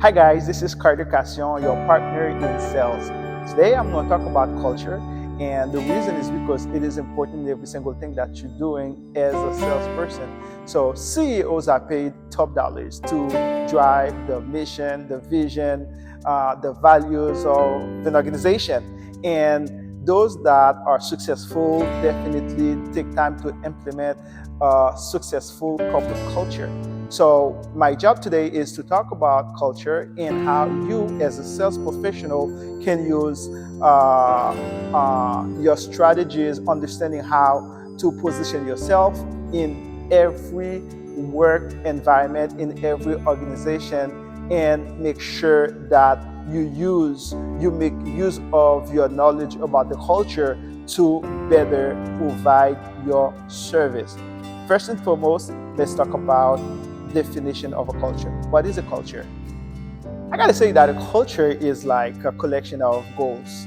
Hi guys, this is Carter Cassion, your partner in sales. Today I'm going to talk about culture, and the reason is because it is important in every single thing that you're doing as a salesperson. So CEOs are paid top dollars to drive the mission, the vision, the values of an organization. And those that are successful definitely take time to implement a successful corporate culture. So, my job today is to talk about culture and how you, as a sales professional, can use your strategies, understanding how to position yourself in every work environment, in every organization, and make sure that you make use of your knowledge about the culture to better provide your service. First and foremost, let's talk about definition of a culture. What is a culture? I gotta say that a culture is like a collection of goals.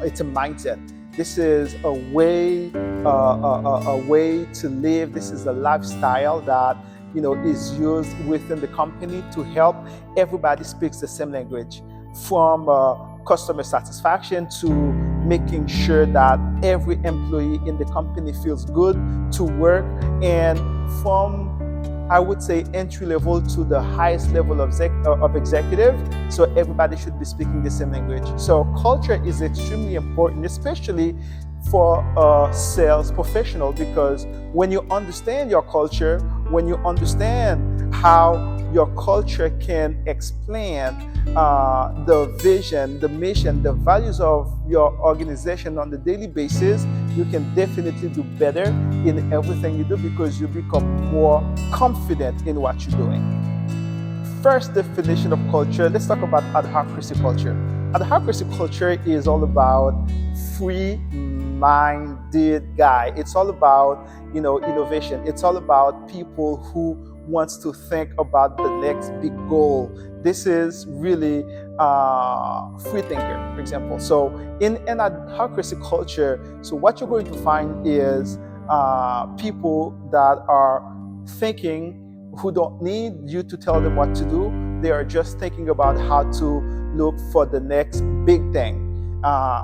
It's a mindset. This is a way to live. This is a lifestyle that is used within the company to help everybody speaks the same language, from customer satisfaction to making sure that every employee in the company feels good to work, and from, I would say, entry level to the highest level of executive. So everybody should be speaking the same language. So culture is extremely important, especially for a sales professional, because when you understand your culture, when you understand how your culture can explain the vision, the mission, the values of your organization on the daily basis, you can definitely do better in everything you do because you become more confident in what you're doing. First definition of culture, let's talk about adhocracy culture. Adhocracy culture is all about free-minded guy. It's all about innovation. It's all about people who wants to think about the next big goal. This is really free thinker, for example. So in an adhocracy culture, so what you're going to find is people that are thinking, who don't need you to tell them what to do. They are just thinking about how to look for the next big thing,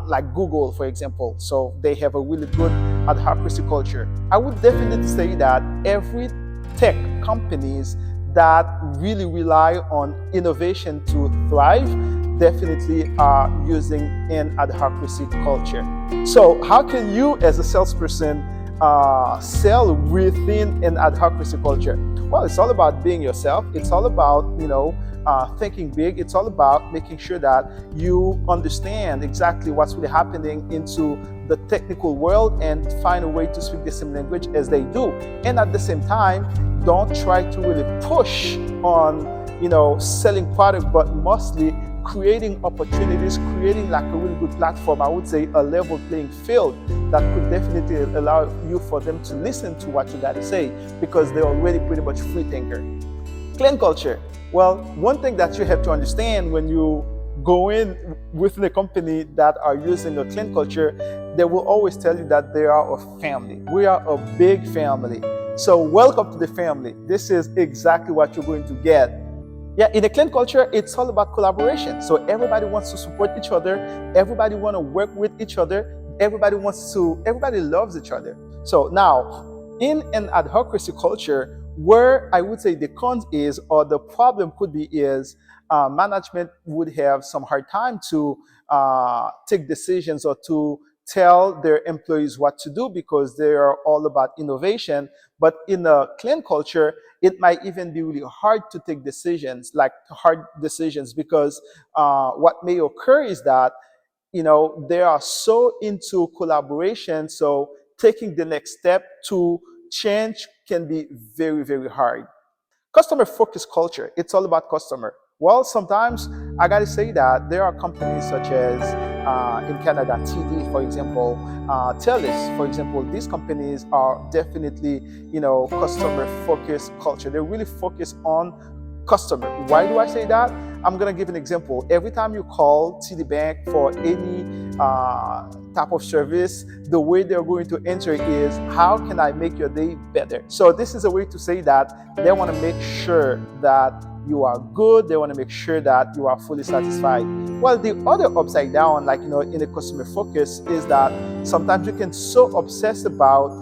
like Google, for example. So they have a really good adhocracy culture. I would definitely say that every tech companies that really rely on innovation to thrive definitely are using an adhocracy culture. So how can you, as a salesperson, sell within an adhocracy culture? Well, it's all about being yourself. It's all about thinking big. It's all about making sure that you understand exactly what's really happening into the technical world and find a way to speak the same language as they do. And at the same time, don't try to really push on selling product, but mostly creating opportunities, creating like a really good platform, I would say a level playing field that could definitely allow you for them to listen to what you got to say, because they're already pretty much free thinker. Clean culture. Well, one thing that you have to understand when you go in within a company that are using a clean culture, they will always tell you that they are a family. We are a big family. So welcome to the family. This is exactly what you're going to get. Yeah, in a clean culture, it's all about collaboration. So everybody wants to support each other. Everybody want to work with each other. Everybody loves each other. So now, in an adhocracy culture, where I would say the cons is, or the problem could be, is management would have some hard time to take decisions or to tell their employees what to do, because they are all about innovation. But in a clean culture, it might even be really hard to take decisions, like hard decisions, because what may occur is that they are so into collaboration. So taking the next step to change can be very, very hard. Customer focused culture, it's all about customer. Well, sometimes I got to say that there are companies such as in Canada, TD, for example, TELUS, for example. These companies are definitely, customer focused culture. They're really focused on customer. Why do I say that? I'm going to give an example. Every time you call TD Bank for any type of service, the way they're going to answer is, how can I make your day better? So this is a way to say that they want to make sure that you are good. They want to make sure that you are fully satisfied. Well, the other upside down, like, in a customer focus, is that sometimes you can so obsess about,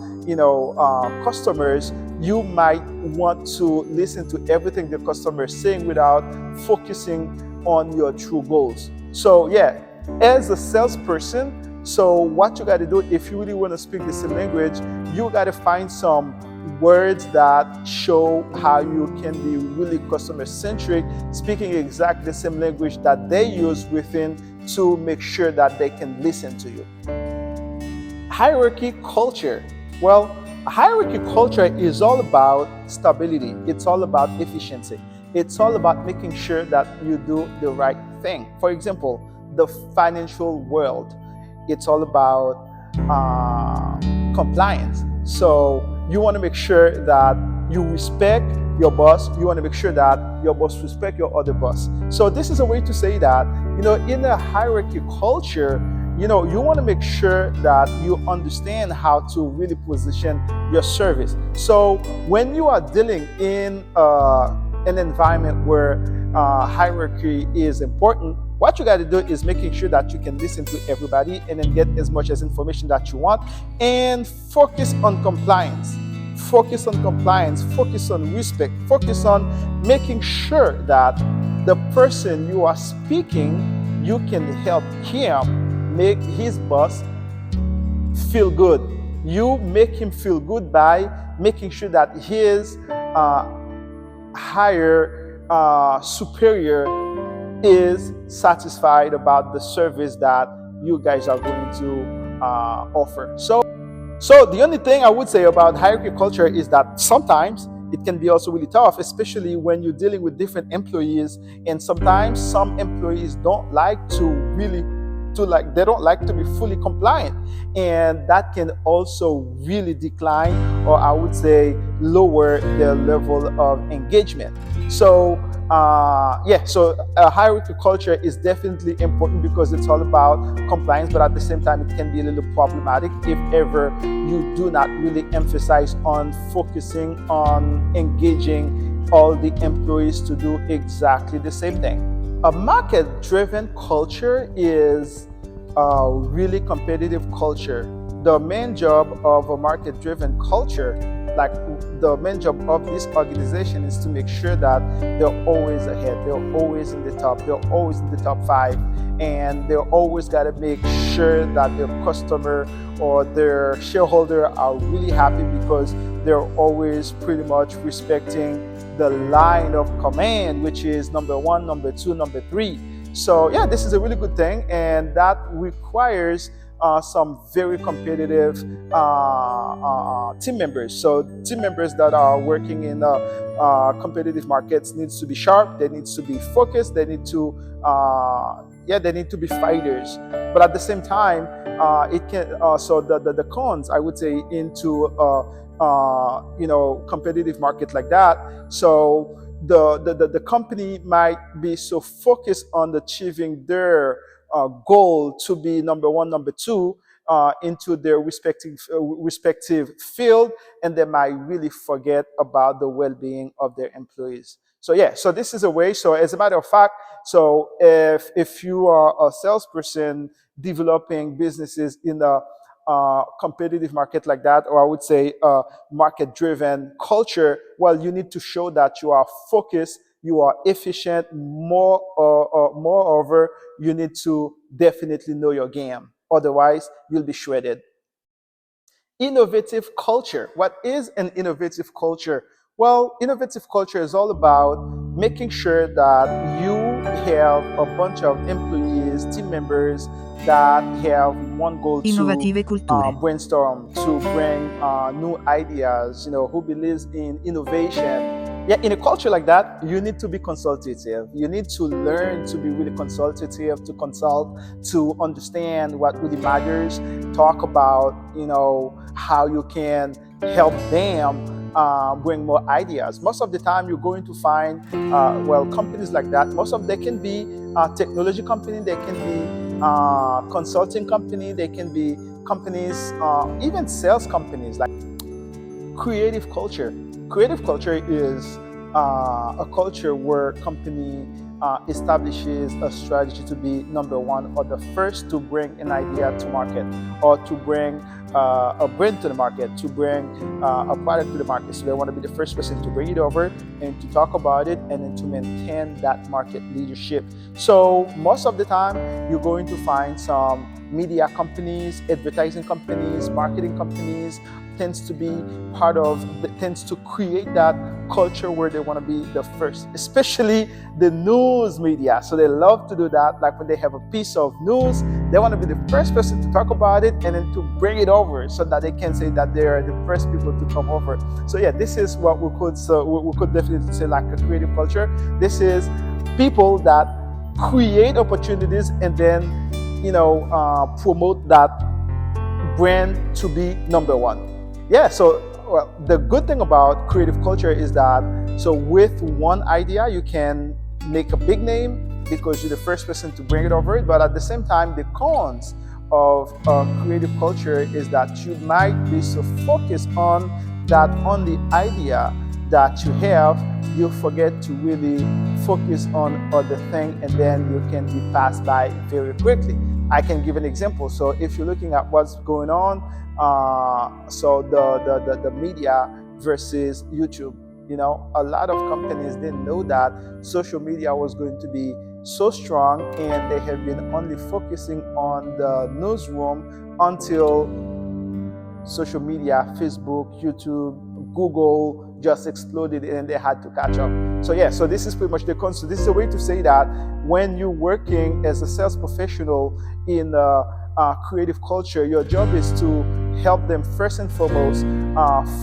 customers, you might want to listen to everything the customer is saying without focusing on your true goals. So yeah, as a salesperson, so what you got to do, if you really want to speak the same language, you got to find some words that show how you can be really customer centric, speaking exactly the same language that they use within, to make sure that they can listen to you. Hierarchy culture. Well, hierarchy culture is all about stability. It's all about efficiency. It's all about making sure that you do the right thing. For example, the financial world, it's all about compliance. So you want to make sure that you respect your boss. You want to make sure that your boss respect your other boss. So this is a way to say that, in a hierarchy culture, you want to make sure that you understand how to really position your service. So when you are dealing in an environment where hierarchy is important, what you got to do is making sure that you can listen to everybody and then get as much as information that you want, and focus on compliance. Focus on compliance, focus on respect, focus on making sure that the person you are speaking, you can help him make his boss feel good. You make him feel good by making sure that his higher superior is satisfied about the service that you guys are going to offer. So the only thing I would say about hierarchy culture is that sometimes it can be also really tough, especially when you're dealing with different employees. And sometimes some employees don't like to really they don't like to be fully compliant, and that can also really decline, or I would say lower their level of engagement. So so hierarchy culture is definitely important because it's all about compliance, but at the same time it can be a little problematic if ever you do not really emphasize on focusing on engaging all the employees to do exactly the same thing. A market-driven culture is a really competitive culture. The main job of a market-driven culture, like the main job of this organization, is to make sure that they're always ahead, they're always in the top, they're always in the top 5, and they're always got to make sure that their customer or their shareholder are really happy, because they're always pretty much respecting the line of command, which is number 1, number 2, number 3. So yeah, this is a really good thing, and that requires some very competitive team members. So team members that are working in competitive markets needs to be sharp. They need to be focused. They need to they need to be fighters. But at the same time, it can so the cons, I would say, into competitive market like that. So the company might be so focused on achieving their goal to be number 1, number 2 into their respective field, and they might really forget about the well-being of their employees. So yeah, so this is a way. So as a matter of fact, so if you are a salesperson developing businesses in a competitive market like that, or I would say market-driven culture, well, you need to show that you are focused, you are efficient. Moreover, you need to definitely know your game. Otherwise, you'll be shredded. Innovative culture. What is an innovative culture? Well, innovative culture is all about making sure that you have a bunch of employees, team members that have one goal Innovative to culture. brainstorm, to bring new ideas, who believes in innovation. Yeah, in a culture like that, you need to be consultative. You need to learn to be really consultative, to consult, to understand what really matters, talk about, how you can help them bring more ideas. Most of the time, you're going to find, companies like that. Most of them can be technology company, they can be consulting company, they can be companies, even sales companies. Like creative culture. Creative culture is a culture where company establishes a strategy to be number one or the first to bring an idea to market, or to bring a brand to the market, to bring a product to the market. So they want to be the first person to bring it over and to talk about it, and then to maintain that market leadership. So most of the time, you're going to find some media companies, advertising companies, marketing companies tends to be tends to create that culture where they want to be the first, especially the news media. So they love to do that. Like when they have a piece of news, they want to be the first person to talk about it and then to bring it over so that they can say that they are the first people to come over. So yeah, this is what we could definitely say like a creative culture. This is people that create opportunities and then promote that brand to be number one. Yeah, so well, the good thing about creative culture is that so with one idea you can make a big name because you're the first person to bring it over it. But at the same time, the cons of creative culture is that you might be so focused on that on the idea that you have, you forget to really focus on other things, and then you can be passed by very quickly. I can give an example. So if you're looking at what's going on, so the media versus YouTube, a lot of companies didn't know that social media was going to be so strong, and they have been only focusing on the newsroom until social media, Facebook, YouTube, Google just exploded and they had to catch up. So yeah, so this is pretty much the concept. This is a way to say that when you're working as a sales professional in creative culture, your job is to help them first and foremost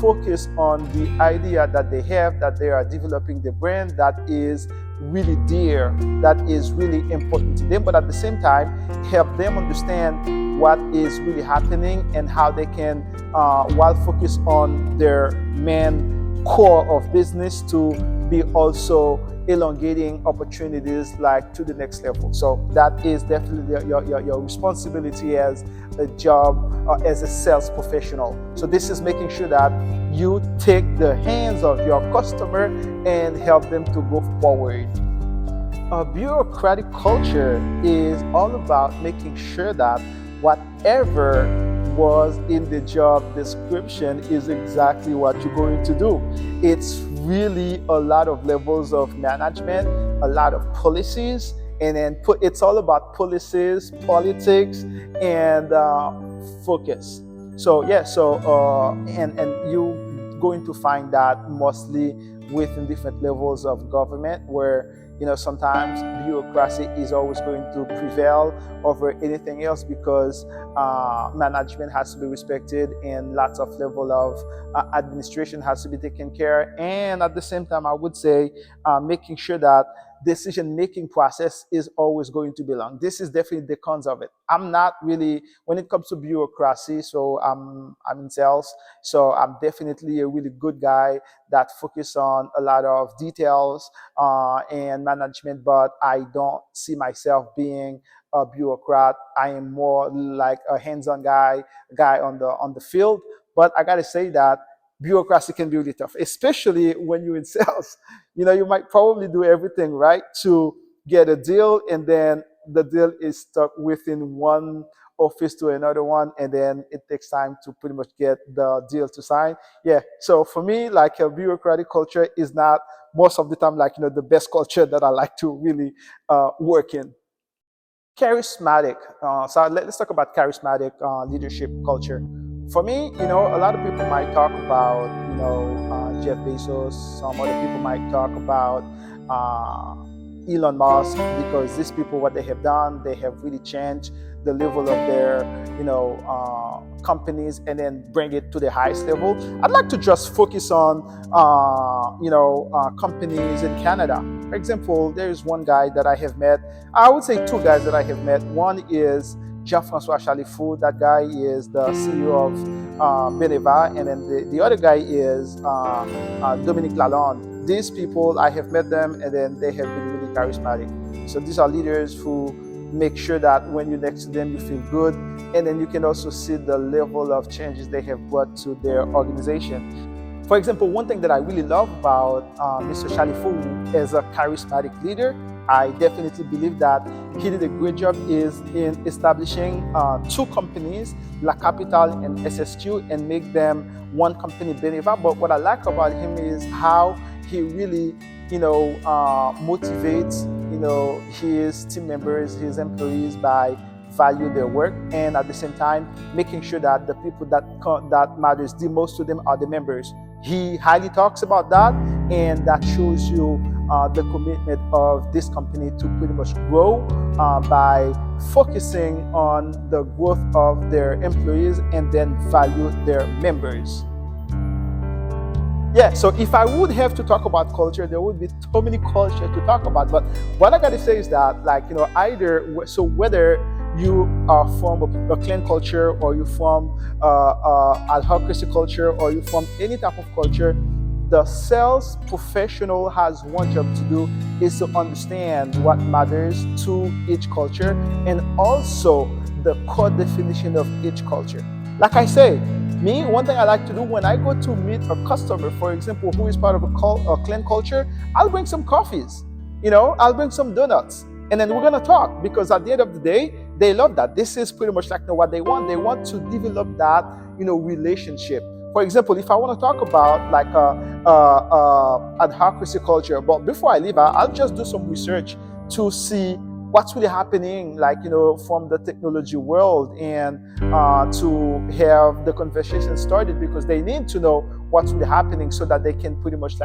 focus on the idea that they have, that they are developing the brand that is really dear, that is really important to them, but at the same time help them understand what is really happening and how they can, while focused on their main core of business, to be also elongating opportunities like to the next level. So that is definitely your responsibility as a job, as a sales professional. So this is making sure that you take the hands of your customer and help them to go forward. A bureaucratic culture is all about making sure that whatever was in the job description is exactly what you're going to do. It's really a lot of levels of management, a lot of policies, and then it's all about policies, politics, and focus. So yeah, and you going to find that mostly within different levels of government, where sometimes bureaucracy is always going to prevail over anything else, because management has to be respected and lots of level of administration has to be taken care. And at the same time, I would say making sure that decision making process is always going to be long. This is definitely the cons of it. I'm not really, when it comes to bureaucracy, so I'm in sales, so I'm definitely a really good guy that focus on a lot of details and management, but I don't see myself being a bureaucrat. I am more like a hands-on guy on the field. But I gotta say that bureaucracy can be really tough, especially when you're in sales. You might probably do everything right to get a deal, and then the deal is stuck within one office to another one, and then it takes time to pretty much get the deal to sign. Yeah, so for me, like a bureaucratic culture is not most of the time like the best culture that I like to really work in. Charismatic. So let's talk about charismatic leadership culture. For me, a lot of people might talk about, Jeff Bezos. Some other people might talk about Elon Musk, because these people, what they have done, they have really changed the level of their, companies, and then bring it to the highest level. I'd like to just focus on, companies in Canada. For example, there is one guy that I have met. I would say two guys that I have met. One is Jean-Francois Chalifou. That guy is the CEO of Beneva, and then the other guy is Dominique Lalonde. These people, I have met them, and then they have been really charismatic. So these are leaders who make sure that when you're next to them, you feel good, and then you can also see the level of changes they have brought to their organization. For example, one thing that I really love about Mr. Shalifu as a charismatic leader, I definitely believe that he did a great job is in establishing two companies, La Capital and SSQ, and make them one company, Beneva. But what I like about him is how he really, motivates, his team members, his employees by value their work, and at the same time making sure that the people that matters the most to them are the members. He highly talks about that, and that shows you the commitment of this company to pretty much grow by focusing on the growth of their employees and then value their members. Yeah, so if I would have to talk about culture, there would be so many culture to talk about. But what I gotta say is that, whether you are from a clan culture, or you from adhocracy culture, or you from any type of culture, the sales professional has one job to do, is to understand what matters to each culture, and also the core definition of each culture. Like I say, me, one thing I like to do when I go to meet a customer, for example, who is part of a clan culture, I'll bring some coffees, I'll bring some donuts, and then we're gonna talk, because at the end of the day, they love that. This is pretty much like what they want. They want to develop that, relationship. For example, if I want to talk about like adhocracy culture, but before I leave, I'll just do some research to see what's really happening, from the technology world, and to have the conversation started, because they need to know what's really happening so that they can pretty much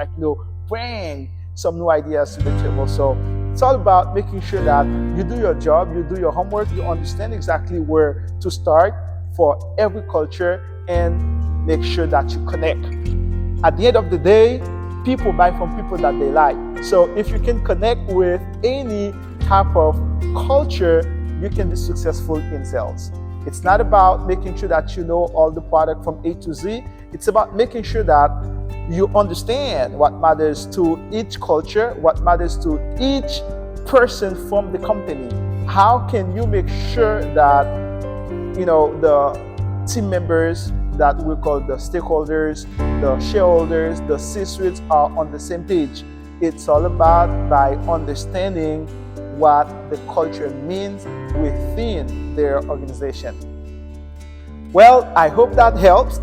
bring some new ideas to the table. So it's all about making sure that you do your job, you do your homework, you understand exactly where to start for every culture, and make sure that you connect. At the end of the day, people buy from people that they like. So if you can connect with any type of culture, you can be successful in sales. It's not about making sure that you know all the product from A to Z. It's about making sure that you understand what matters to each culture, what matters to each person from the company. How can you make sure that the team members that we call the stakeholders, the shareholders, the C-suites are on the same page? It's all about by understanding what the culture means within their organization. Well, I hope that helps.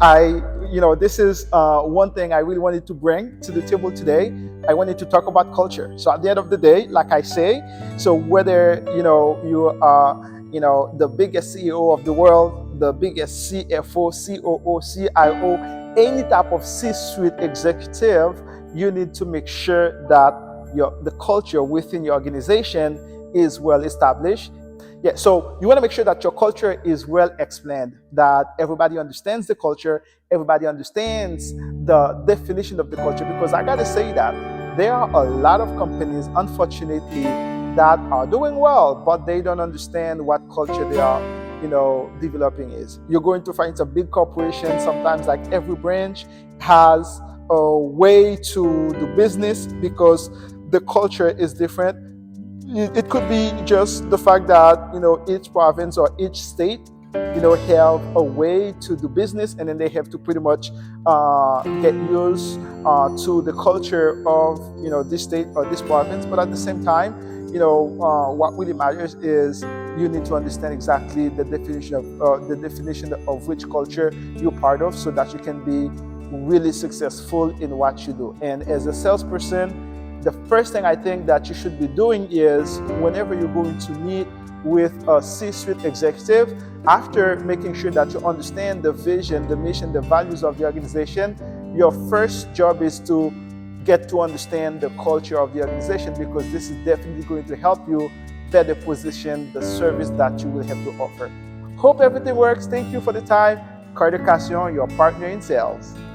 This is one thing I really wanted to bring to the table today. I wanted to talk about culture. So at the end of the day, like I say, so whether you are the biggest CEO of the world, the biggest CFO, COO, CIO, any type of C-suite executive, you need to make sure that the culture within your organization is well established. Yeah, so you want to make sure that your culture is well explained, that everybody understands the culture, everybody understands the definition of the culture, because I got to say that there are a lot of companies, unfortunately, that are doing well, but they don't understand what culture they are, developing is. You're going to find some big corporations, sometimes like every branch has a way to do business because the culture is different. It could be just the fact that each province or each state have a way to do business, and then they have to pretty much get used to the culture of this state or this province. But at the same time, what really matters is you need to understand exactly the definition of which culture you're part of, so that you can be really successful in what you do. And as a salesperson, the first thing I think that you should be doing is, whenever you're going to meet with a C-suite executive, after making sure that you understand the vision, the mission, the values of the organization, your first job is to get to understand the culture of the organization, because this is definitely going to help you better position the service that you will have to offer. Hope everything works. Thank you for the time. Carter Cassion, your partner in sales.